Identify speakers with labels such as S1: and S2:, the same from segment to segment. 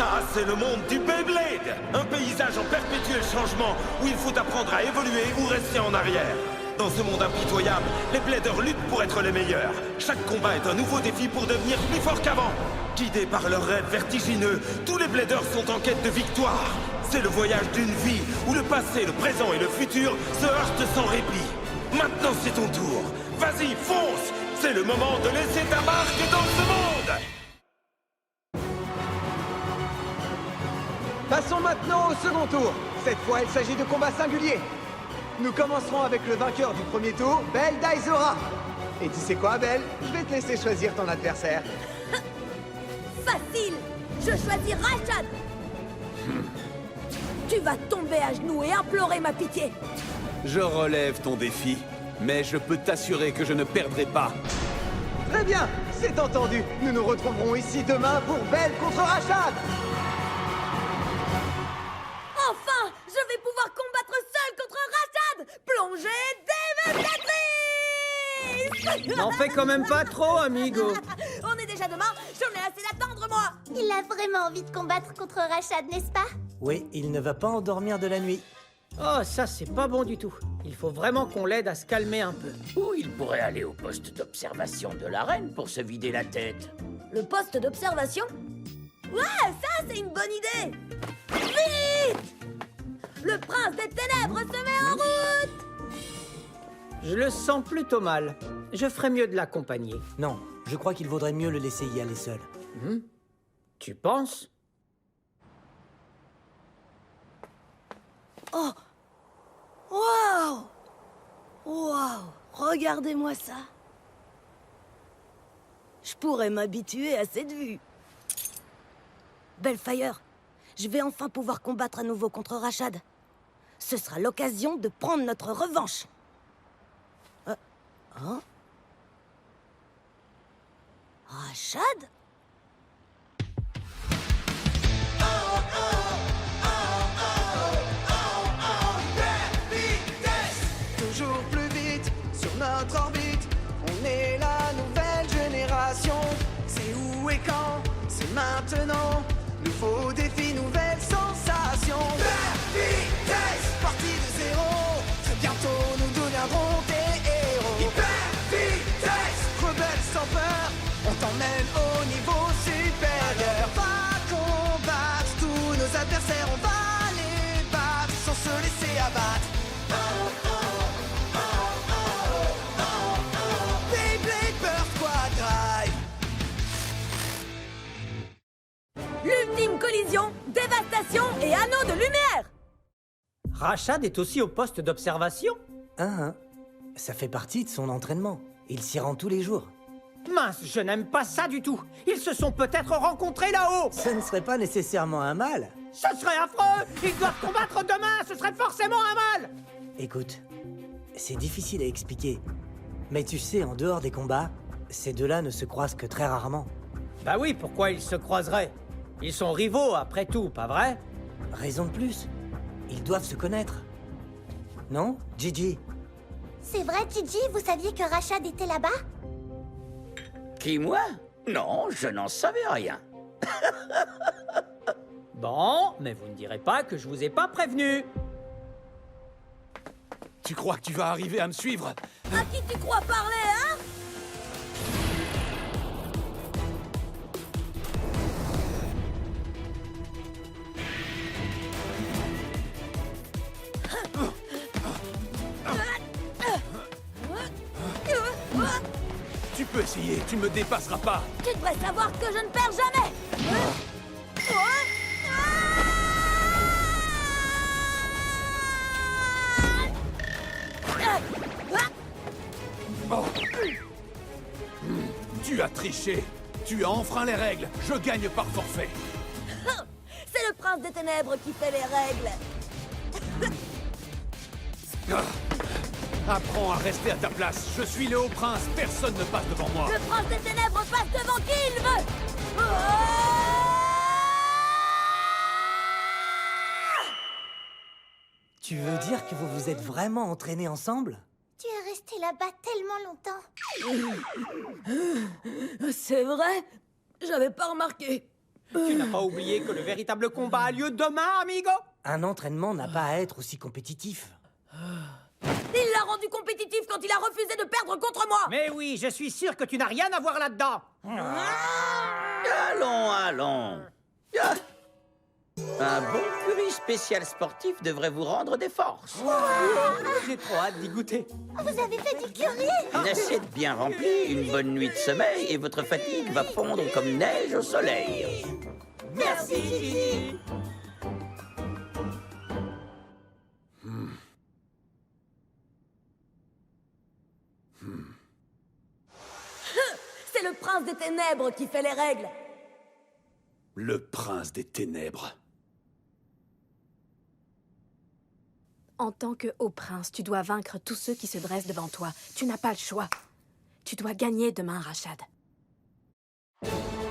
S1: Ça, c'est le monde du Beyblade! Un paysage en perpétuel changement où il faut apprendre à évoluer ou rester en arrière. Dans ce monde impitoyable, les Bladers luttent pour être les meilleurs. Chaque combat est un nouveau défi pour devenir plus fort qu'avant. Guidés par leurs rêves vertigineux, tous les Bladers sont en quête de victoire. C'est le voyage d'une vie où le passé, le présent et le futur se heurtent sans répit. Maintenant, c'est ton tour. Vas-y, fonce! C'est le moment de laisser ta marque dans ce monde!
S2: Passons maintenant au second tour. Cette fois, il s'agit de combats singuliers. Nous commencerons avec le vainqueur du premier tour, Belle Daizora. Et tu sais quoi, Belle? Je vais te laisser choisir ton adversaire.
S3: Facile! Je choisis Rashad! Tu vas tomber à genoux et implorer ma pitié!
S4: Je relève ton défi, mais je peux t'assurer que je ne perdrai pas.
S2: Très bien, c'est entendu. Nous nous retrouverons ici demain pour Belle contre Rashad.
S3: Enfin! Je vais pouvoir combattre seul contre Rashad! Plongée dévastatrice!
S5: N'en fais quand même pas trop, amigo.
S3: On est déjà demain, j'en ai assez d'attendre, moi!
S6: Il a vraiment envie de combattre contre Rashad, n'est-ce pas?
S7: Oui, il ne va pas endormir de la nuit.
S5: Oh, ça, c'est pas bon du tout. Il faut vraiment qu'on l'aide à se calmer un peu.
S8: Ou il pourrait aller au poste d'observation de l'arène pour se vider la tête.
S3: Le poste d'observation? Ouais, ça, c'est une bonne idée! Vite! Le prince des ténèbres se met en route!
S5: Je le sens plutôt mal. Je ferais mieux de l'accompagner.
S7: Non, je crois qu'il vaudrait mieux le laisser y aller seul.
S5: Tu penses?
S3: Oh! Waouh! Waouh! Regardez-moi ça! Je pourrais m'habituer à cette vue. Bellfire, je vais enfin pouvoir combattre à nouveau contre Rashad. Ce sera l'occasion de prendre notre revanche. Hein? Rashad?
S2: Toujours plus vite sur notre orbite. On est la nouvelle génération. C'est où et quand? C'est maintenant. Nouveau défi, nouvelle sensation. Vitesse, partie de zéro. Très bientôt nous deviendrons des héros. Hyper vitesse, rebelle sans peur. On t'emmène au niveau supérieur. On va combattre tous nos adversaires. On va les battre sans se laisser abattre. Beyblade Burst Quadrive.
S3: L'ultime collision, dévastation et anneau de lumière!
S5: Rashad est aussi au poste d'observation?
S7: Ça fait partie de son entraînement. Il s'y rend tous les jours.
S5: Mince, je n'aime pas ça du tout. Ils se sont peut-être rencontrés là-haut.
S7: Ce ne serait pas nécessairement un mal.
S5: Ce serait affreux. Ils doivent combattre demain. Ce serait forcément un mal.
S7: Écoute, c'est difficile à expliquer. Mais tu sais, en dehors des combats, ces deux-là ne se croisent que très rarement.
S5: Bah oui, pourquoi ils se croiseraient? Ils sont rivaux, après tout, pas vrai?
S7: Raison de plus. Ils doivent se connaître. Non, Gigi?
S6: C'est vrai, Gigi, vous saviez que Rashad était là-bas?
S8: Qui, moi? Non, je n'en savais rien.
S5: Bon, mais vous ne direz pas que je vous ai pas prévenu.
S4: Tu crois que tu vas arriver à me suivre?
S3: À qui tu crois parler, hein?
S4: Tu peux essayer, tu ne me dépasseras pas.
S3: Tu devrais savoir que je ne perds jamais!
S4: Oh. Tu as triché. Tu as enfreint les règles. Je gagne par forfait.
S3: C'est le prince des ténèbres qui fait les règles!
S4: Apprends à rester à ta place. Je suis le haut prince. Personne ne passe devant moi.
S3: Le prince des ténèbres passe devant qui il veut!
S7: Tu veux dire que vous vous êtes vraiment entraînés ensemble?
S6: Tu es resté là-bas tellement longtemps.
S3: C'est vrai? J'avais pas remarqué.
S5: Tu n'as pas oublié que le véritable combat a lieu demain, amigo?
S7: Un entraînement n'a pas à être aussi compétitif.
S3: Il l'a rendu compétitif quand il a refusé de perdre contre moi.
S5: Mais oui, je suis sûr que tu n'as rien à voir là-dedans.
S8: Allons, allons. Ah. Un bon curry spécial sportif devrait vous rendre des forces.
S5: J'ai trop hâte d'y goûter.
S6: Vous avez fait du curry?
S8: Une assiette bien remplie, une bonne nuit de sommeil et votre fatigue va fondre comme neige au soleil.
S6: Merci, Gigi.
S3: C'est le prince des ténèbres qui fait les règles.
S4: Le prince des ténèbres.
S9: En tant que haut prince, tu dois vaincre tous ceux qui se dressent devant toi. Tu n'as pas le choix. Tu dois gagner demain, Rashad.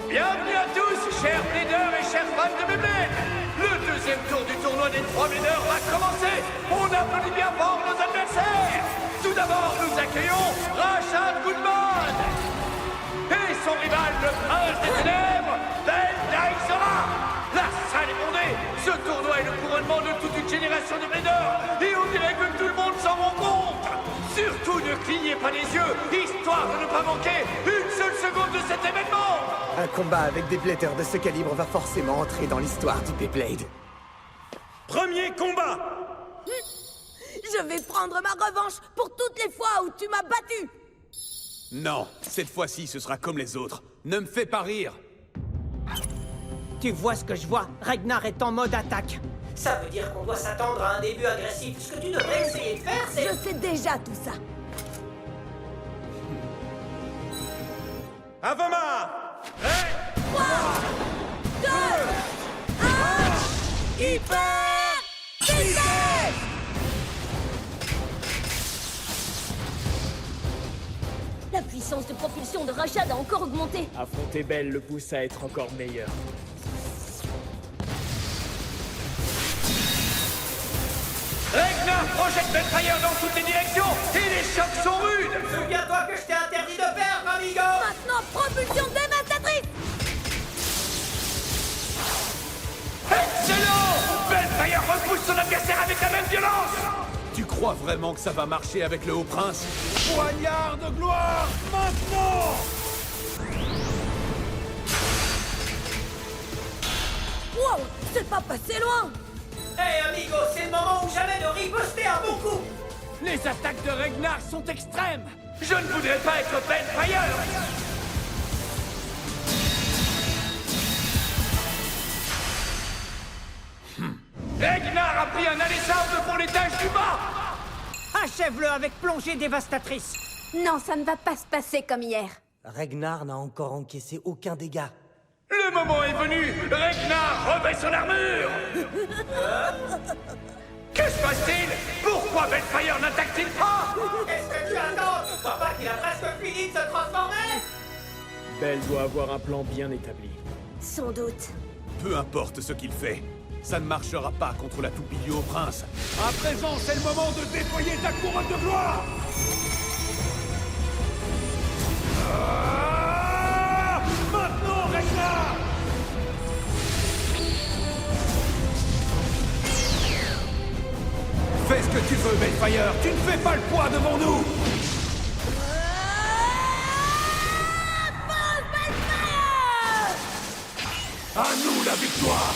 S10: Bienvenue à tous, chers leaders et chers fans de Beyblade. Le deuxième tour du tournoi des 3 leaders va commencer. On applaudit bien fort nos adversaires. Tout d'abord, nous accueillons Rashad Goodman et son rival, le prince des ténèbres, Ben Daisora. La salle est bondée. Ce tournoi est le couronnement de toute une génération de bladers et on dirait que tout le monde s'en rend compte. Surtout ne clignez pas les yeux, histoire de ne pas manquer une seule seconde de cet événement.
S11: Un combat avec des bladers de ce calibre va forcément entrer dans l'histoire du Beyblade.
S1: Premier combat!
S3: Je vais prendre ma revanche pour toutes les fois où tu m'as battu.
S4: Non, cette fois-ci, ce sera comme les autres. Ne me fais pas rire.
S5: Tu vois ce que je vois? Ragnar est en mode attaque. Ça veut dire qu'on doit s'attendre à un début agressif. Ce que tu devrais essayer de faire, c'est...
S3: Je sais déjà tout ça.
S1: Avoma! Prêt?
S3: 3, 2, 1, hyper vitesse! La puissance de propulsion de Rashad a encore augmenté.
S12: Affronter Belle le pousse à être encore meilleur.
S10: Ragnar projette Bellfire dans toutes les directions et les chocs sont rudes.
S5: Souviens-toi que je t'ai interdit de perdre, amigo!
S3: Maintenant, propulsion dévastatrice!
S10: Excellent! Bellfire repousse son adversaire avec la même violence.
S4: Tu crois vraiment que ça va marcher avec le Haut Prince?
S1: Poignard de gloire! Maintenant!
S3: Wow, c'est pas passé loin!
S5: Hé, amigo, c'est le moment ou jamais de riposter un bon coup!
S10: Les attaques de Ragnar sont extrêmes. Je ne voudrais pas être Bellfire. Ragnar a pris un aller simple pour l'étage du bas.
S5: Achève-le avec plongée dévastatrice!
S9: Non, ça ne va pas se passer comme hier.
S7: Ragnar n'a encore encaissé aucun dégât.
S10: Le moment est venu. Ragnar revêt son armure. Que se passe-t-il? Pourquoi Bellfire n'attaque-t-il pas?
S5: Qu'est-ce que tu attends? Tu crois pas qu'il a presque fini de se transformer?
S12: Belle doit avoir un plan bien établi.
S3: Sans doute.
S4: Peu importe ce qu'il fait, ça ne marchera pas contre la toupie du Haut Prince. À présent, c'est le moment de déployer ta couronne de gloire!
S1: Maintenant, Ragnar!
S4: Fais ce que tu veux, Bellfire! Tu ne fais pas le poids devant nous!
S1: À nous la victoire!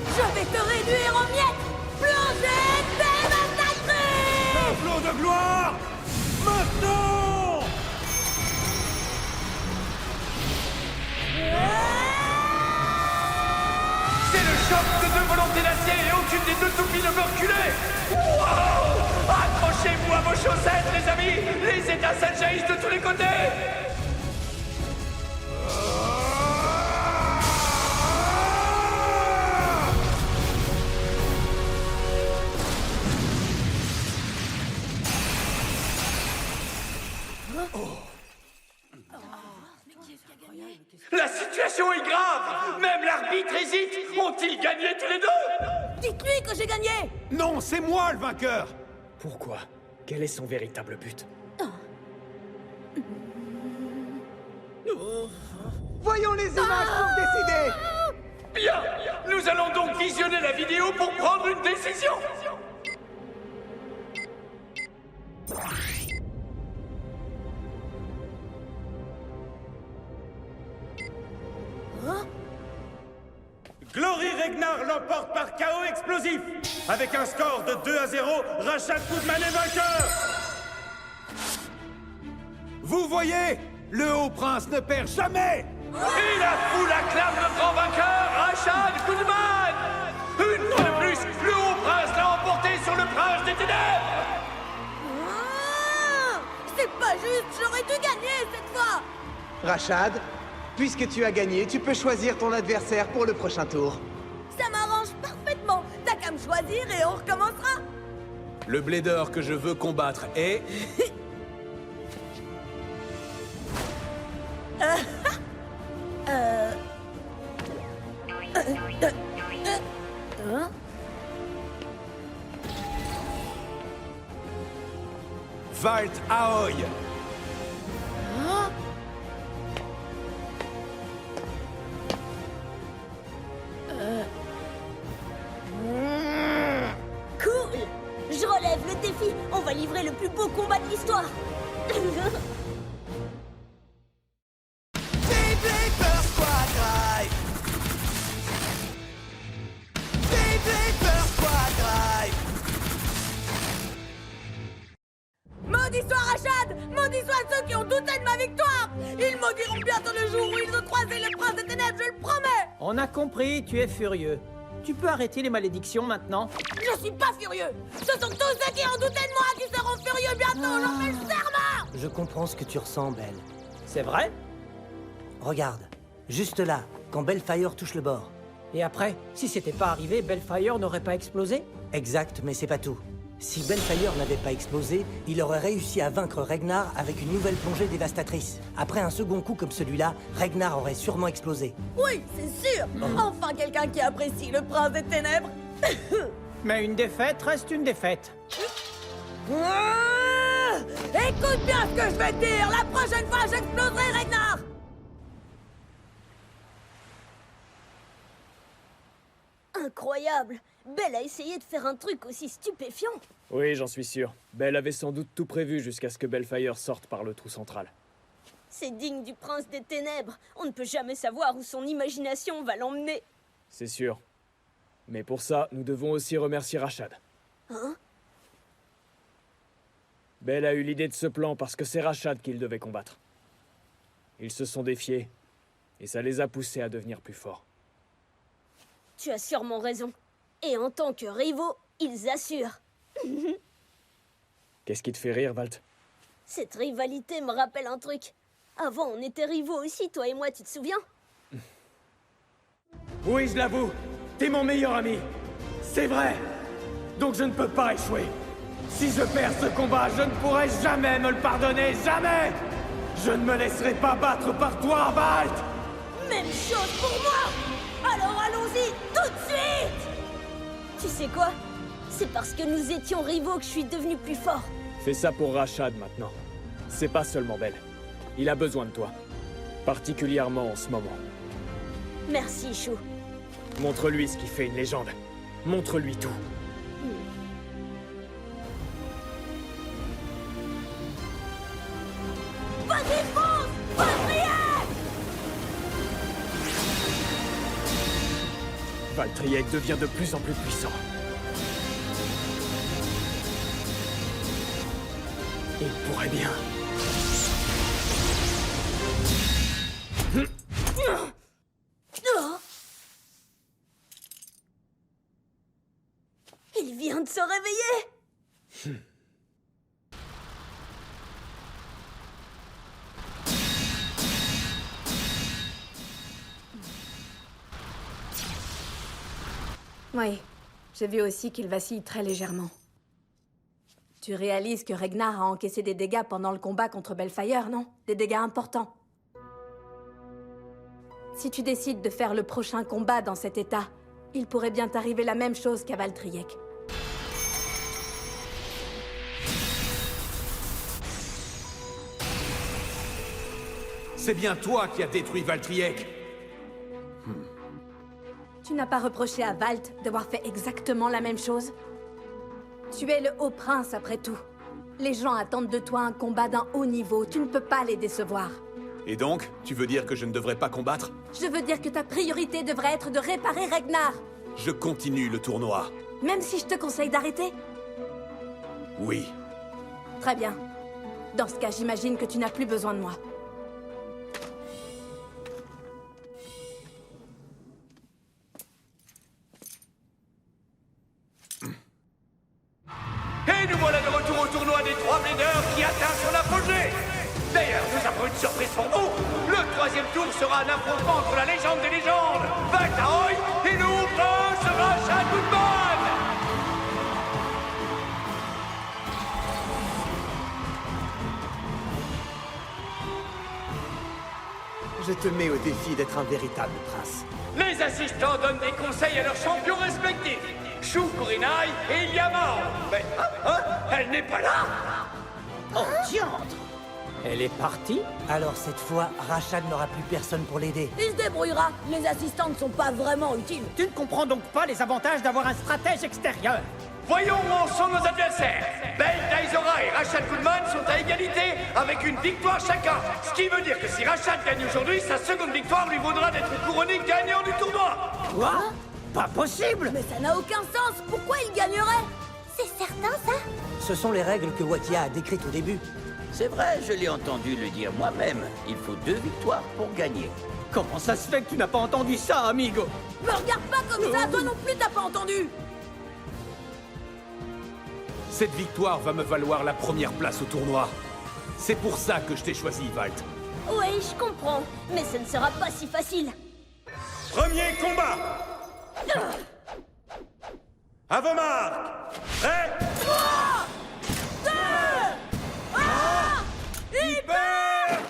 S3: Je vais te réduire en miettes! Plongée dévastatrice!
S1: Un flot de gloire! Maintenant!
S10: C'est le choc de deux volontés d'acier et aucune des deux toupies ne peut reculer. Wow! Accrochez-vous à vos chaussettes, les amis! Les étincelles jaillissent de tous les côtés! La situation est grave! Même l'arbitre hésite! Ont-ils gagné tous les deux?
S3: Dites-lui que j'ai gagné!
S4: Non, c'est moi le vainqueur!
S12: Pourquoi? Quel est son véritable but?
S11: Voyons les images pour décider.
S10: Bien, nous allons donc visionner la vidéo pour prendre une décision.
S1: Glory Ragnar l'emporte par chaos explosif. Avec un score de 2-0, Rashad Goodman est vainqueur.
S4: Vous voyez? Le Haut Prince ne perd jamais!
S10: Et la foule acclame le grand vainqueur, Rashad Goodman. Une fois de plus, le Haut Prince l'a emporté sur le Prince des Ténèbres.
S3: Ah, c'est pas juste, j'aurais dû gagner cette fois.
S11: Rashad, puisque tu as gagné, tu peux choisir ton adversaire pour le prochain tour.
S3: Ça m'arrange parfaitement. T'as qu'à me choisir et on recommencera.
S4: Le blader que je veux combattre est... Valt Aoy.
S3: Cool. Je relève le défi. On va livrer le plus beau combat de l'histoire.
S2: Beyblade Squad Drive. Beyblade Squad Drive.
S3: Maudit soit Rashad! Maudit soit ceux qui ont douté de ma victoire! Ils maudiront bientôt le jour où ils ont croisé le prince des ténèbres, je le promets!
S5: On a compris, tu es furieux. Tu peux arrêter les malédictions maintenant?
S3: Je suis pas furieux! Ce sont tous ceux qui ont douté de moi qui seront furieux bientôt, j'en fais le serment!
S7: Je comprends ce que tu ressens, Belle.
S5: C'est vrai?
S7: Regarde, juste là, quand Bellfire touche le bord.
S5: Et après, si c'était pas arrivé, Bellfire n'aurait pas explosé?
S7: Exact, mais c'est pas tout. Si Bellfire n'avait pas explosé, il aurait réussi à vaincre Ragnar avec une nouvelle plongée dévastatrice. Après un second coup comme celui-là, Ragnar aurait sûrement explosé.
S3: Oui, c'est sûr! Enfin quelqu'un qui apprécie le prince des ténèbres!
S5: Mais une défaite reste une défaite.
S3: Ah, écoute bien ce que je vais te dire! La prochaine fois, j'exploserai Ragnar! Incroyable! Belle a essayé de faire un truc aussi stupéfiant!
S12: Oui, j'en suis sûr. Belle avait sans doute tout prévu jusqu'à ce que Bellfire sorte par le trou central.
S3: C'est digne du prince des ténèbres! On ne peut jamais savoir où son imagination va l'emmener!
S12: C'est sûr. Mais pour ça, nous devons aussi remercier Rashad.
S3: Hein?
S12: Belle a eu l'idée de ce plan parce que c'est Rashad qu'il devait combattre. Ils se sont défiés, et ça les a poussés à devenir plus forts.
S3: Tu as sûrement raison. Et en tant que rivaux, ils assurent.
S12: Qu'est-ce qui te fait rire, Valt?
S3: Cette rivalité me rappelle un truc. Avant, on était rivaux aussi, toi et moi, tu te souviens?
S12: Oui, je l'avoue. T'es mon meilleur ami. C'est vrai. Donc je ne peux pas échouer. Si je perds ce combat, je ne pourrai jamais me le pardonner. Jamais! Je ne me laisserai pas battre par toi, Valt!
S3: Même chose pour moi! Alors allons-y, tout de suite! Tu sais quoi? C'est parce que nous étions rivaux que je suis devenu plus fort.
S12: Fais ça pour Rashad maintenant. C'est pas seulement Belle. Il a besoin de toi. Particulièrement en ce moment.
S3: Merci, Chou.
S12: Montre-lui ce qui fait une légende. Montre-lui tout.
S3: Vas-y, fonce! Valtriek!
S12: Valtriek devient de plus en plus puissant. Il pourrait bien...
S3: Oh! Il vient de se réveiller!
S9: Oui, j'ai vu aussi qu'il vacille très légèrement. Tu réalises que Ragnar a encaissé des dégâts pendant le combat contre Bellfire, non? Des dégâts importants. Si tu décides de faire le prochain combat dans cet état, il pourrait bien t'arriver la même chose qu'à Valtriek.
S4: C'est bien toi qui as détruit Valtryek.
S9: Tu n'as pas reproché à Valt d'avoir fait exactement la même chose? Tu es le haut prince après tout. Les gens attendent de toi un combat d'un haut niveau, tu ne peux pas les décevoir.
S4: Et donc, tu veux dire que je ne devrais pas combattre?
S9: Je veux dire que ta priorité devrait être de réparer Ragnar.
S4: Je continue le tournoi.
S9: Même si je te conseille d'arrêter?
S4: Oui.
S9: Très bien. Dans ce cas, j'imagine que tu n'as plus besoin de moi.
S10: Et nous voilà de retour au tournoi des 3 Bladers qui atteint son apogée. D'ailleurs, nous avons une surprise pour vous. Le 3e tour sera un affrontement entre la légende des légendes, Valt Ahoy, et le haut prince Rashad Goodman.
S11: Je te mets au défi d'être un véritable prince.
S10: Les assistants donnent des conseils à leurs champions respectifs. Shu Kurinai et Yamao. Mais, elle n'est pas là.
S8: Oh, diantre!
S5: Elle est partie?
S7: Alors cette fois, Rashad n'aura plus personne pour l'aider.
S3: Il se débrouillera. Les assistants ne sont pas vraiment utiles.
S5: Tu ne comprends donc pas les avantages d'avoir un stratège extérieur.
S10: Voyons où en sont nos adversaires. Bell, Daizora et Rashad Goodman sont à égalité avec une victoire chacun. Ce qui veut dire que si Rashad gagne aujourd'hui, sa seconde victoire lui vaudra d'être couronné gagnant du tournoi.
S5: Quoi? Pas possible!
S3: Mais ça n'a aucun sens. Pourquoi il gagnerait?
S6: C'est certain, ça?
S7: Ce sont les règles que Watia a décrites au début.
S8: C'est vrai, je l'ai entendu le dire moi-même. Il faut 2 victoires pour gagner.
S5: Comment ça se fait que tu n'as pas entendu ça, amigo?
S3: Me regarde pas comme ça. Toi non plus, t'as pas entendu.
S4: Cette victoire va me valoir la première place au tournoi. C'est pour ça que je t'ai choisi, Valt.
S3: Oui, je comprends. Mais ce ne sera pas si facile.
S1: Premier combat. À vos marques. Prêt?
S3: 3, 2, 1, hyper!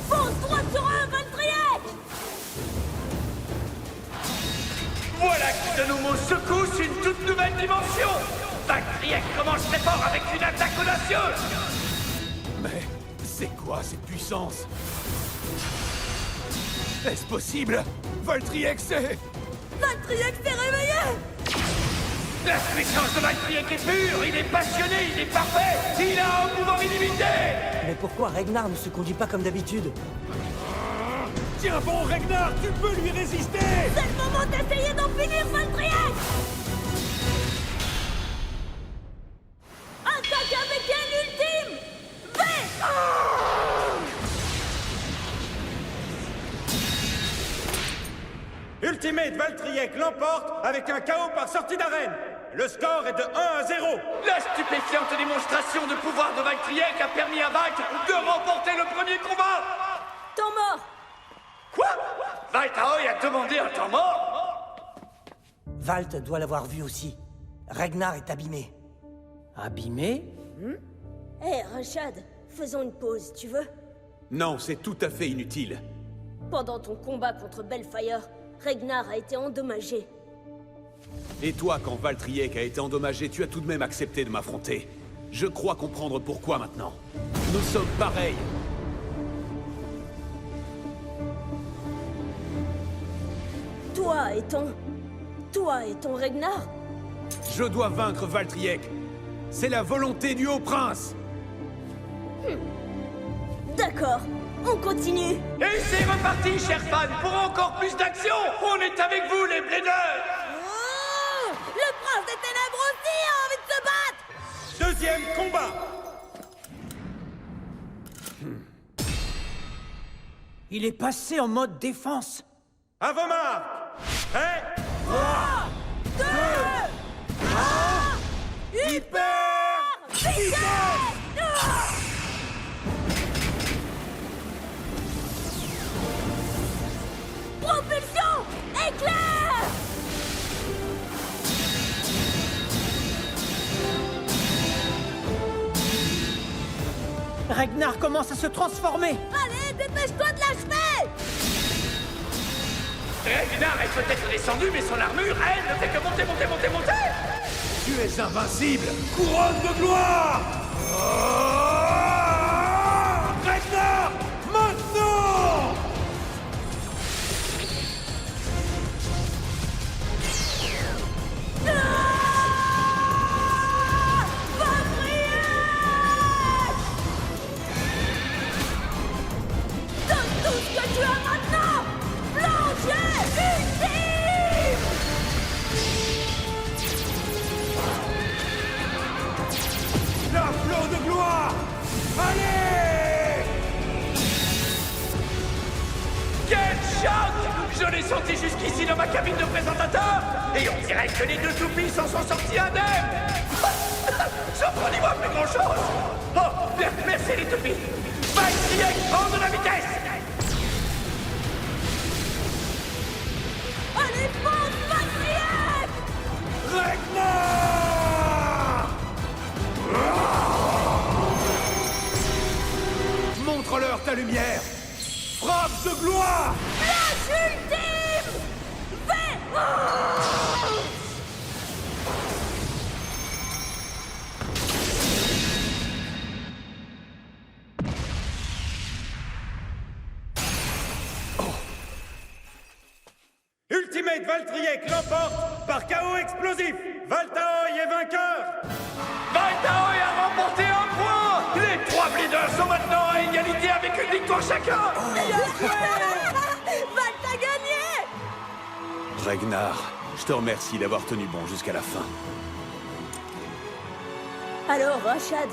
S3: Fonce droit sur un, Valtryek!
S10: Voilà qui donne au mot secousse une toute nouvelle dimension. Valtryek commence très fort avec une attaque audacieuse.
S4: Mais c'est quoi cette puissance? Est-ce possible? Valtryek, c'est...
S3: Valtryek s'est réveillé!
S10: La puissance de Valtryek est pure, il est passionné, il est parfait, il a un pouvoir illimité.
S7: Mais pourquoi Ragnar ne se conduit pas comme d'habitude?
S4: Tiens bon, Ragnar, tu peux lui résister!
S3: C'est le moment d'essayer d'en finir, Valtryek! Attaque avec un ultime! V!
S1: Ultimate Valtryek l'emporte avec un KO par sortie d'arène. Le score est de 1-0.
S10: La stupéfiante démonstration de pouvoir de Valtryek a permis à Valt de remporter le premier combat.
S3: Temps mort!
S10: Quoi? Valt Ahoy a demandé un temps mort?
S7: Valt doit l'avoir vu aussi. Ragnar est abîmé.
S5: Abîmé?
S3: Hé, Rashad, faisons une pause, tu veux?
S4: Non, c'est tout à fait inutile.
S3: Pendant ton combat contre Bellfire, Ragnar a été endommagé.
S4: Et toi, quand Valtryek a été endommagé, tu as tout de même accepté de m'affronter. Je crois comprendre pourquoi maintenant. Nous sommes pareils.
S3: Toi et ton Ragnar?
S4: Je dois vaincre Valtryek. C'est la volonté du Haut-Prince.
S3: D'accord, on continue.
S10: Et c'est reparti, chers fans, pour encore plus d'action. On est avec vous, les Bladers.
S3: Oh, le prince des ténèbres aussi a envie de se battre.
S1: Deuxième combat.
S5: Il est passé en mode défense.
S1: À vos marques. Prêt?
S3: 3, 2, 1, hyper! Vitesse! Propulsion! Éclair!
S5: Ragnar commence à se transformer.
S3: Allez, dépêche-toi de l'achever!
S10: Ragnar est peut-être descendu, mais son armure, elle, ne fait que monter.
S4: Tu es invincible! Couronne de gloire! Ragnar! Maintenant!
S3: Donne tout ce que tu as maintenant! Plancher ultime!
S4: La flot de gloire! Allez!
S10: Quel choc! Je l'ai senti jusqu'ici dans ma cabine de présentateur et on dirait que les deux toupies s'en sont sortis indemnes. J'en prends dis-moi plus grand-chose. Oh, merci les toupies. Valkyrie, prends de la vitesse.
S3: Allez, fonce, Patrick!
S4: Ragnar! Montre-leur ta lumière! Frappe de gloire!
S3: Flash ultime!
S1: Ultimate Valtryek l'emporte par chaos explosif. Valtaoi est vainqueur.
S10: Valtaoi a remporté un point. Les trois bleeders sont maintenant à égalité avec une victoire chacun.
S3: Val t'a gagné!
S4: Ragnar, je te remercie d'avoir tenu bon jusqu'à la fin.
S3: Alors, Rashad,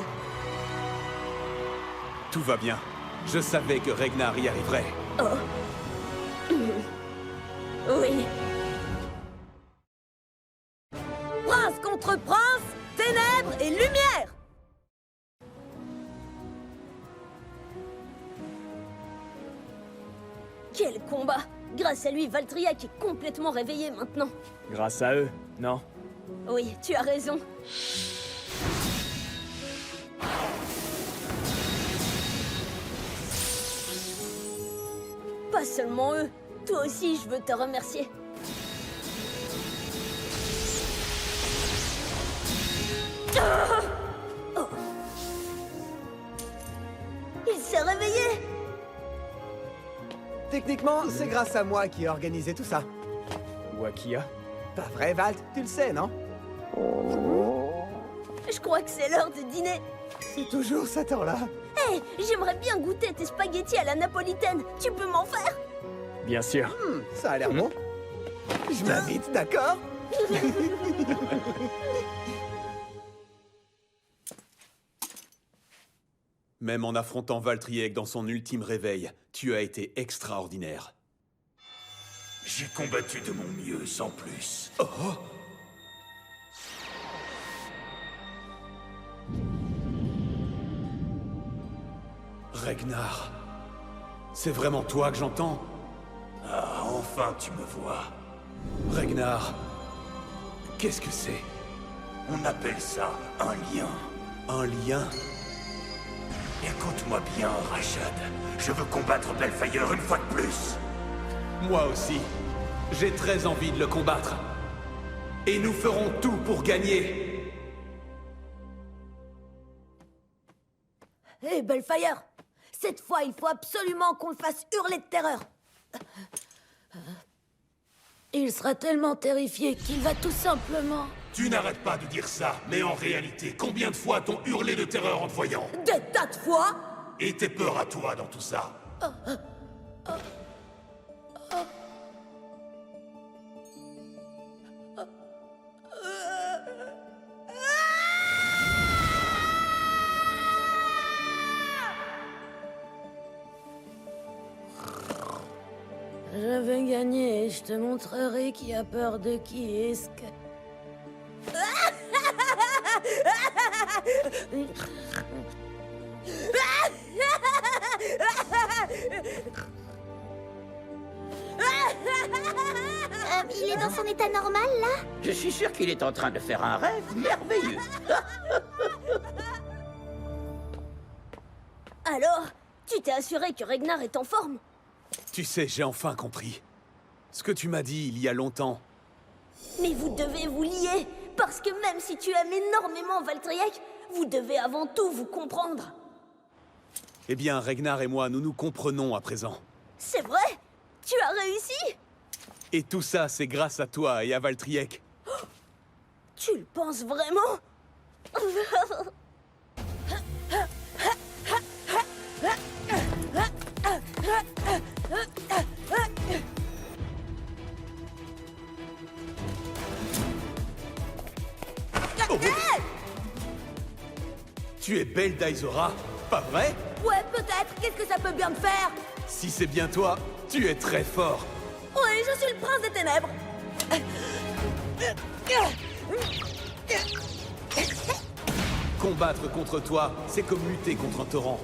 S4: Tout va bien. Je savais que Ragnar y arriverait.
S3: oui. Prince contre prince, ténèbres et lumière! Quel combat! Grâce à lui, Valtryek est complètement réveillé maintenant.
S12: Grâce à eux, non?
S3: Oui, tu as raison. Pas seulement eux, toi aussi je veux te remercier. Ah! Oh. Il s'est réveillé!
S11: Techniquement, c'est grâce à moi qui ai organisé tout ça.
S12: Wakia?
S11: Pas vrai, Valt? Tu le sais, non?
S3: Je crois que c'est l'heure de dîner.
S11: C'est toujours cette heure-là.
S3: Hé, j'aimerais bien goûter tes spaghettis à la napolitaine. Tu peux m'en faire?
S12: Bien sûr.
S11: Ça a l'air bon. Je m'invite, d'accord?
S4: Même en affrontant Valtryek dans son ultime réveil, tu as été extraordinaire.
S10: J'ai combattu de mon mieux, sans plus.
S4: Ragnar, c'est vraiment toi que j'entends?
S10: Ah, enfin tu me vois.
S4: Ragnar, qu'est-ce que c'est?
S10: On appelle ça un lien.
S4: Un lien?
S10: Écoute-moi bien, Rashad. Je veux combattre Belfire une fois de plus.
S4: Moi aussi. J'ai très envie de le combattre. Et nous ferons tout pour gagner.
S3: Hé, Belfire! Cette fois, il faut absolument qu'on le fasse hurler de terreur. Il sera tellement terrifié qu'il va tout simplement...
S10: Tu n'arrêtes pas de dire ça, mais en réalité, combien de fois t'ont hurlé de terreur en te voyant?
S3: Des tas de fois!
S10: Et tes peurs à toi dans tout ça?
S3: Je vais gagner et je te montrerai qui a peur de qui est ce que...
S6: Il est dans son état normal, là?
S8: Je suis sûr qu'il est en train de faire un rêve merveilleux.
S3: Alors, tu t'es assuré que Ragnar est en forme?
S4: Tu sais, j'ai enfin compris. Ce que tu m'as dit il y a longtemps.
S3: Mais vous devez vous lier. Parce que même si tu aimes énormément Valtryek, vous devez avant tout vous comprendre.
S4: Eh bien, Ragnar et moi, nous nous comprenons à présent.
S3: C'est vrai? Tu as réussi?
S4: Et tout ça, c'est grâce à toi et à Valtryek.
S3: Tu le penses vraiment?
S4: Oh. Tu es belle d'Aizora, pas vrai?
S3: Ouais, peut-être. Qu'est-ce que ça peut bien te faire?
S4: Si c'est bien toi, tu es très fort.
S3: Oui, je suis le prince des ténèbres.
S4: Combattre contre toi, c'est comme lutter contre un torrent.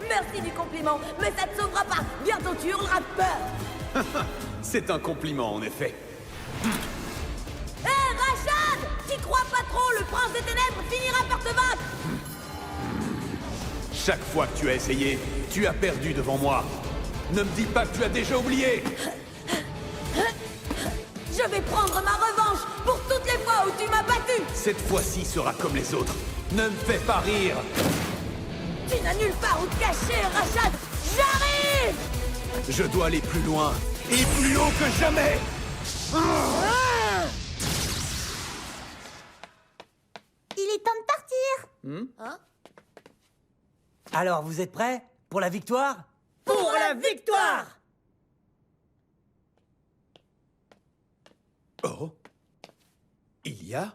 S3: Merci du compliment, mais ça te sauvera pas. Bientôt tu hurleras de peur.
S4: C'est un compliment, en effet.
S3: Hé, Rashad! T'y crois pas trop, le prince des ténèbres finira par te vaincre.
S4: Chaque fois que tu as essayé, tu as perdu devant moi. Ne me dis pas que tu as déjà oublié.
S3: Je vais prendre ma revanche pour toutes les fois où tu m'as battu.
S4: Cette fois-ci sera comme les autres. Ne me fais pas rire.
S3: Tu n'as nulle part où te cacher, Rashad. J'arrive!
S4: Je dois aller plus loin et plus haut que jamais.
S6: Il est temps de partir.
S7: Alors, vous êtes prêts? Pour la victoire?
S5: Pour la victoire!
S4: Oh. Il y a?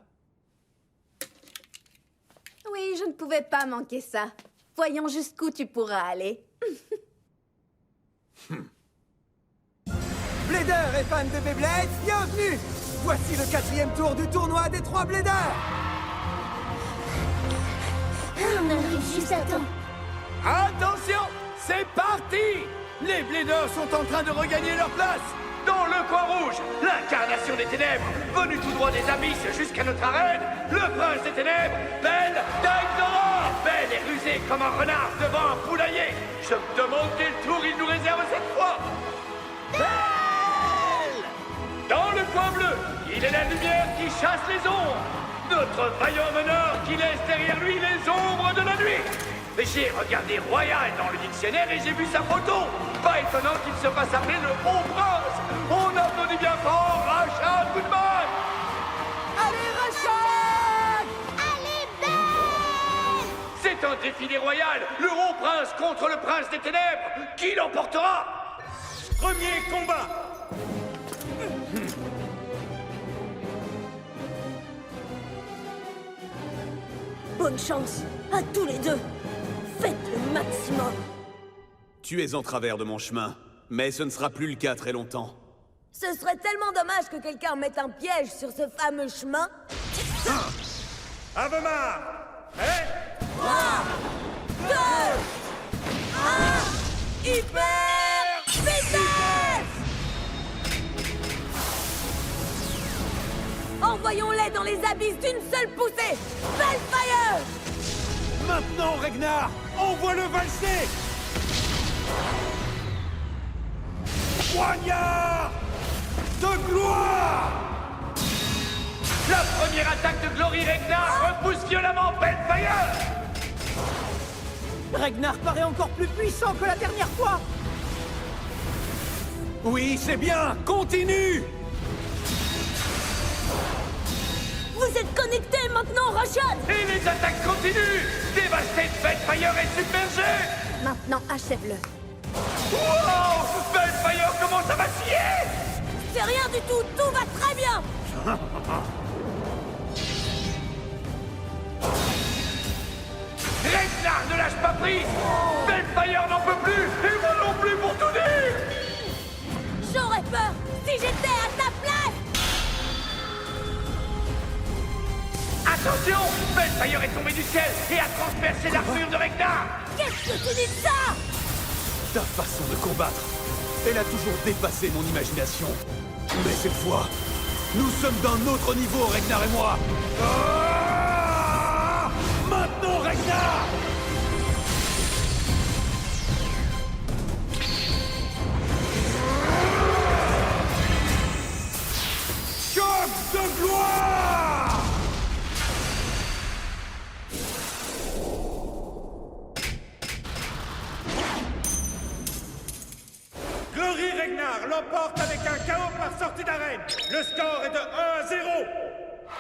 S9: Oui, je ne pouvais pas manquer ça. Voyons jusqu'où tu pourras aller.
S11: Bladers et fans de Beyblade, bienvenue! Voici le 4e tour du tournoi des 3 Bladers!
S6: On arrive juste à temps.
S10: Attention, c'est parti! Les Bladers sont en train de regagner leur place. Dans le coin rouge, l'incarnation des ténèbres, venu tout droit des abysses jusqu'à notre arène, le prince des ténèbres, Belle d'Aizora! Belle est rusée comme un renard devant un poulailler. Je me demande quel tour il nous réserve cette fois. Belle! Dans le coin bleu, il est la lumière qui chasse les ombres. Notre vaillant meneur qui laisse derrière lui les ombres de la nuit. J'ai regardé Royal dans le dictionnaire et j'ai vu sa photo. Pas étonnant qu'il se fasse appeler le Haut Prince. On applaudit bien fort Rashad Goodman.
S3: Allez, Rashad!
S6: Allez, Belle!
S10: C'est un défilé royal. Le Haut Prince contre le Prince des Ténèbres. Qui l'emportera?
S1: Premier combat!
S3: Bonne chance à tous les deux. Faites le maximum.
S4: Tu es en travers de mon chemin, mais ce ne sera plus le cas très longtemps.
S3: Ce serait tellement dommage que quelqu'un mette un piège sur ce fameux chemin.
S1: Avemar! Prêt?
S3: 3, 2, 1, hyper vitesse! Envoyons-les dans les abysses d'une seule poussée! Bellfire!
S1: Maintenant, Ragnar! Envoie-le valser! Poignard de gloire!
S10: La première attaque de Glory Ragnar repousse violemment Bellfire.
S5: Ragnar paraît encore plus puissant que la dernière fois.
S4: Oui, c'est bien! Continue!
S3: Vous êtes connectés maintenant, Rashad!
S10: Et les attaques continuent. Dévasté, Bellfire est submergé.
S9: Maintenant, achève-le.
S10: Wow! Bellfire commence à vaciller.
S3: C'est rien du tout, tout va très bien!
S10: Ragnar ne lâche pas prise. Bellfire n'en peut plus. Et moi non plus pour tout dire.
S3: J'aurais peur si j'étais à ta place!
S10: Attention! Bellfire est tombé du ciel et a transpercé l'armure de Ragnar.
S3: Qu'est-ce que tu dis de ça?
S4: Ta façon de combattre, elle a toujours dépassé mon imagination. Mais cette fois, nous sommes d'un autre niveau, Ragnar et moi. Ah! Maintenant, Ragnar!
S1: Choc de gloire!
S10: Le score est de 1-0.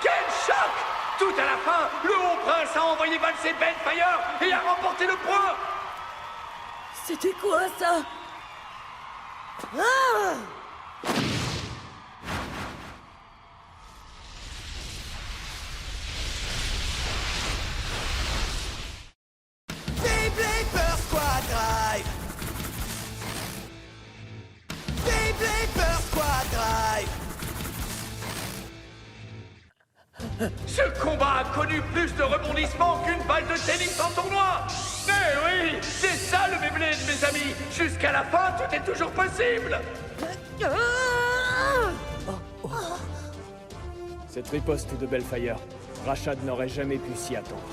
S10: Quel choc! Tout à la fin, le Haut Prince a envoyé valser Balefire et a remporté le point.
S3: C'était quoi ça? Ah!
S2: Beyblade Burst Squad Drive. Beyblade Burst Squad Drive.
S10: Ce combat a connu plus de rebondissements qu'une balle de tennis en tournoi. Mais oui, c'est ça le Beyblade, mes amis. Jusqu'à la fin, tout est toujours possible.
S12: Cette riposte de Balefire, Rashad n'aurait jamais pu s'y attendre.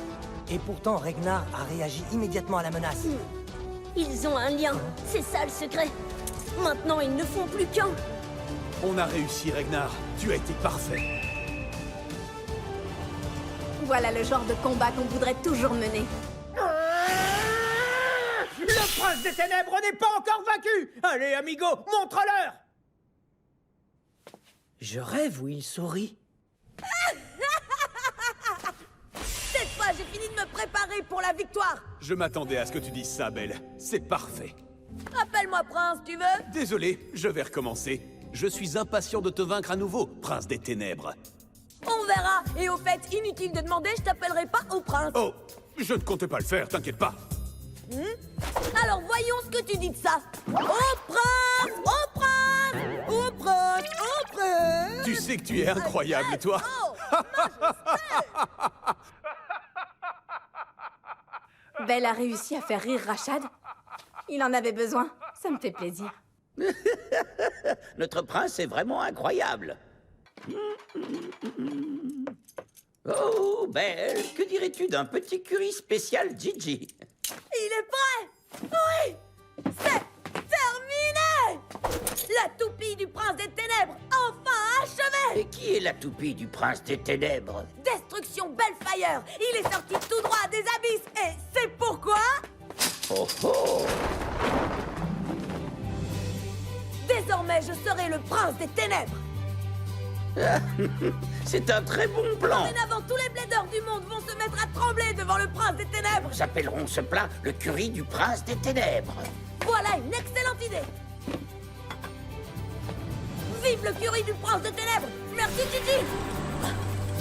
S7: Et pourtant, Ragnar a réagi immédiatement à la menace.
S3: Ils ont un lien, c'est ça le secret. Maintenant, ils ne font plus qu'un.
S4: On a réussi, Ragnar. Tu as été parfait.
S9: Voilà le genre de combat qu'on voudrait toujours mener.
S5: Le prince des ténèbres n'est pas encore vaincu! Allez, amigo, montre-leur! Je rêve où il sourit.
S3: Cette fois, j'ai fini de me préparer pour la victoire.
S4: Je m'attendais à ce que tu dises ça, Belle. C'est parfait.
S3: Appelle-moi Prince, tu veux?
S4: Désolé, je vais recommencer. Je suis impatient de te vaincre à nouveau, prince des ténèbres.
S3: On verra. Et au fait, inutile de demander, je t'appellerai pas au prince.
S4: Oh, je ne comptais pas le faire, t'inquiète pas.
S3: Alors voyons ce que tu dis de ça. Au prince! Au prince! Au prince! Au prince!
S4: Tu sais que tu es incroyable, toi.
S3: Oh,
S9: Belle a réussi à faire rire Rashad. Il en avait besoin. Ça me fait plaisir.
S8: Notre prince est vraiment incroyable. Oh, Belle, que dirais-tu d'un petit curry spécial Gigi?
S3: Il est prêt! Oui! C'est terminé! La toupie du prince des ténèbres, enfin achevée!
S8: Et qui est la toupie du prince des ténèbres?
S3: Destruction Balefire! Il est sorti tout droit des abysses et c'est pourquoi...
S8: Oh oh!
S3: Désormais, je serai le prince des ténèbres!
S8: C'est un très bon plan.
S3: Dorénavant, tous les bladeurs du monde vont se mettre à trembler devant le prince des ténèbres!
S8: Nous appellerons ce plat le curry du prince des ténèbres.
S3: Voilà une excellente idée! Vive le curry du prince des ténèbres! Merci Gigi!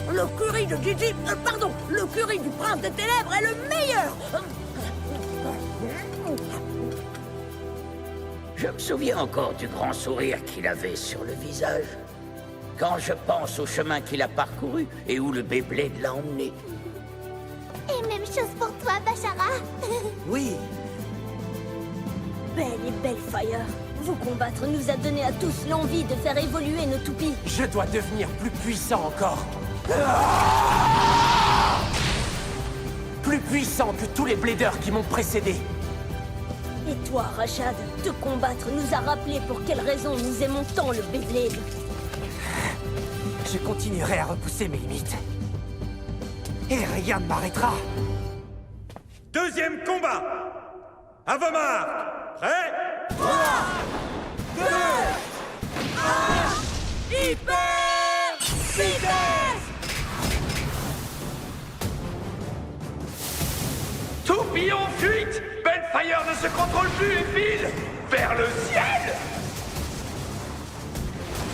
S3: Le curry de Gigi... pardon! Le curry du prince des ténèbres est le meilleur!
S8: Je me souviens encore du grand sourire qu'il avait sur le visage. Quand je pense au chemin qu'il a parcouru et où le Beyblade l'a emmené.
S6: Et même chose pour toi, Bashara.
S7: Oui,
S3: Belle et Balefire, vous combattre nous a donné à tous l'envie de faire évoluer nos toupies.
S11: Je dois devenir plus puissant encore. Plus puissant que tous les bladers qui m'ont précédé.
S3: Et toi, Rashad, te combattre nous a rappelé pour quelle raison nous aimons tant le Beyblade.
S11: Je continuerai à repousser mes limites. Et rien ne m'arrêtera.
S1: Deuxième combat. À vos marques. Prêt?
S3: 3, 2, 1, hyper vitesse!
S10: Toupie en fuite. Balefire ne se contrôle plus et file vers le ciel.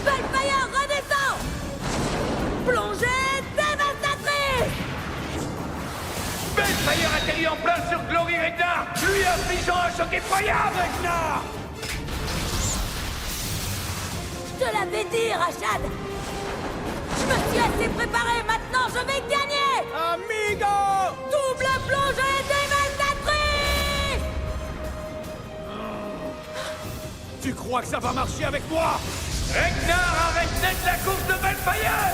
S3: Balefire redescend! Plongée dévastatrice!
S10: Balefire atterrit en plein sur Glory Ragnar, lui infligeant un choc effroyable. Ragnar!
S3: Je te l'avais dit, Rashad! Je me suis assez préparé, maintenant je vais gagner!
S5: Amigo!
S3: Double plongée dévastatrice!
S4: Tu crois que ça va marcher avec moi?
S10: Ragnar arrête net la course de Balefire!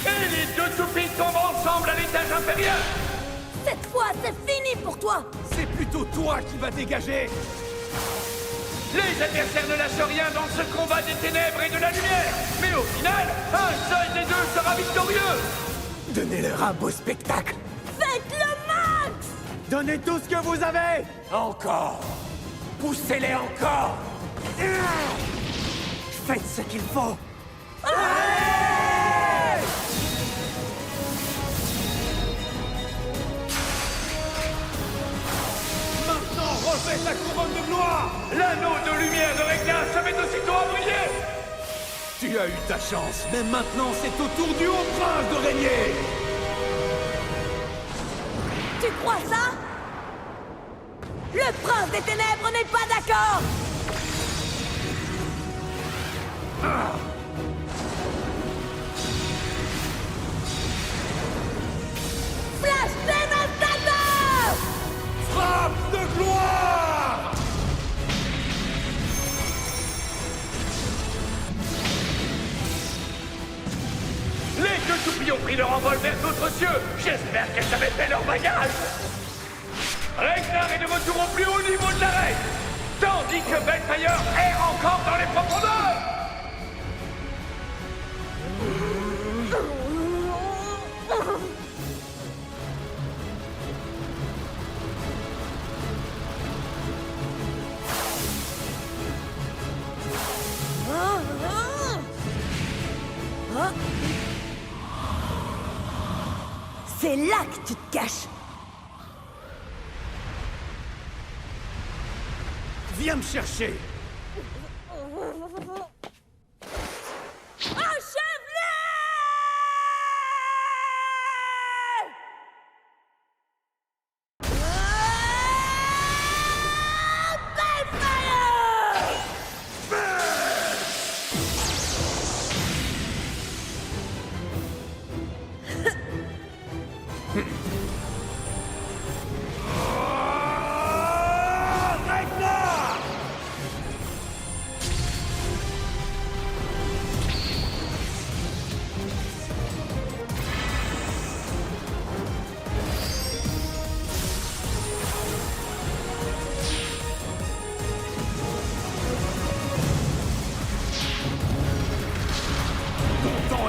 S10: Et les deux toupies tombent ensemble à l'étage inférieur!
S3: Cette fois, c'est fini pour toi!
S4: C'est plutôt toi qui vas dégager.
S10: Les adversaires ne lâchent rien dans ce combat des ténèbres et de la lumière! Mais au final, un seul des deux sera victorieux!
S11: Donnez-leur un beau spectacle.
S3: Faites le max!
S11: Donnez tout ce que vous avez. Encore. Poussez-les encore. Faites ce qu'il faut.
S10: Maintenant, refais ta couronne de gloire! L'anneau de lumière de Régna se met aussitôt à briller!
S4: Tu as eu ta chance, mais maintenant c'est au tour du haut prince de régner!
S3: Tu crois ça? Le prince des ténèbres n'est pas d'accord! Flash dévastateur!
S10: Frappe de gloire! Les deux toupilles ont pris leur envol vers d'autres cieux. J'espère qu'elles avaient fait leur bagage. Ragnar est de retour au plus haut niveau de l'arène, tandis que Belfire est encore dans les profondeurs.
S3: C'est là que tu te caches!
S4: Viens me chercher!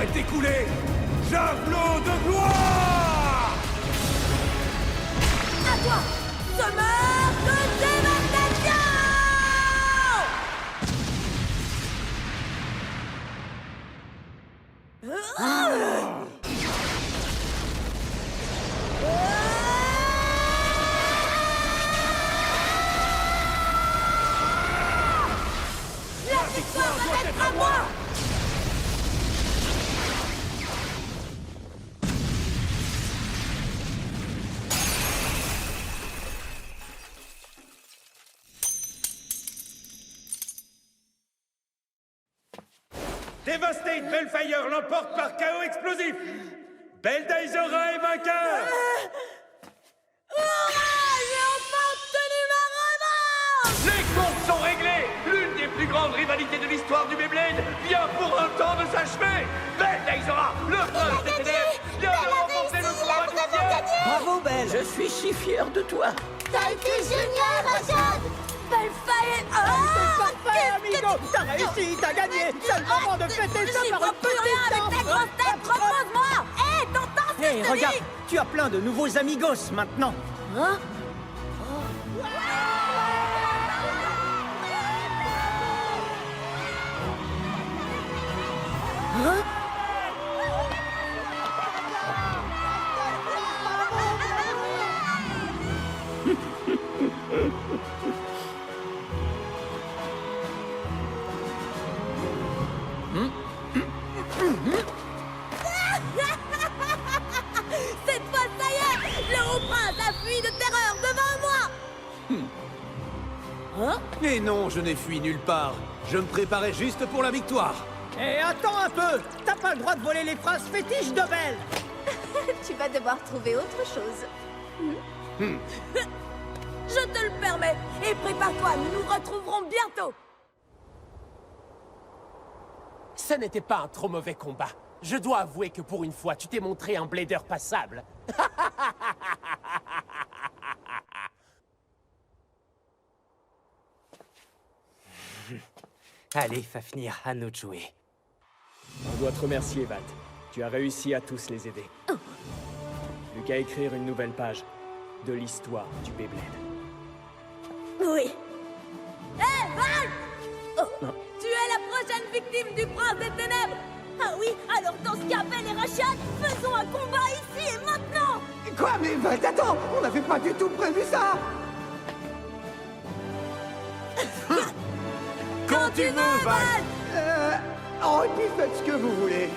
S4: Est écoulé. Javelot de gloire!
S3: À toi, semeur de dévastation! La victoire doit être à moi!
S1: Devastate Belfire l'emporte par chaos explosif. Beldaïzora est vainqueur.
S3: J'ai enfin obtenu ma revanche!
S10: Les comptes sont réglés. L'une des plus grandes rivalités de l'histoire du Beyblade vient pour un temps de s'achever. Beldaïzora, le prince des ténèbres, vient de remporter le combat du siècle.
S7: Bravo, Belle!
S8: Je suis si fier de toi.
S6: T'as été génial, Rashad!
S3: Belfire!
S5: Parfait, amigo! T'as réussi, t'as gagné! C'est le moment de fêter ça
S3: J'y
S5: par
S3: vois
S5: une
S3: plus rien avec ta grosse tête! Repose-moi! Hé, t'entends ce que
S5: Hé,
S3: je te
S5: regarde!
S3: dis?
S5: Tu as plein de nouveaux amigos maintenant!
S3: Hein? Hein? Cette fois, ça y est! Le haut prince a fui de terreur devant moi! Hein?
S4: Et non, je n'ai fui nulle part. Je me préparais juste pour la victoire.
S5: Et attends un peu! T'as pas le droit de voler les phrases fétiches de Belle!
S9: Tu vas devoir trouver autre chose.
S3: Je te le permets! Et prépare-toi, nous nous retrouverons bientôt!
S13: Ce n'était pas un trop mauvais combat. Je dois avouer que pour une fois, tu t'es montré un blader passable.
S11: Allez, Fafnir, à nous de jouer.
S12: On doit te remercier, Vat. Tu as réussi à tous les aider. Plus qu'à écrire une nouvelle page de l'histoire du Beyblade.
S3: Oui. Hé, Val! Tu es la prochaine victime du prince des ténèbres. Ah oui, alors dans ce cas, Belle et Rashad, faisons un combat ici et maintenant.
S2: Quoi? Mais Valt, attends! On n'avait pas du tout prévu ça!
S3: Quand tu veux, Valt.
S2: Oh, et puis faites ce que vous voulez.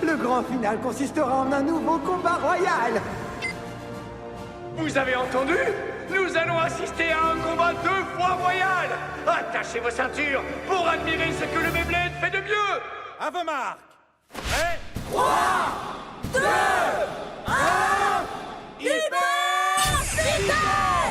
S2: Le grand final consistera en un nouveau combat royal.
S10: Vous avez entendu? Nous allons assister à un combat 2 fois royal. Attachez vos ceintures pour admirer ce que le Beyblade fait de mieux.
S1: À vos marques. Prêt?
S3: 3, 2, 1, Hyper Titan!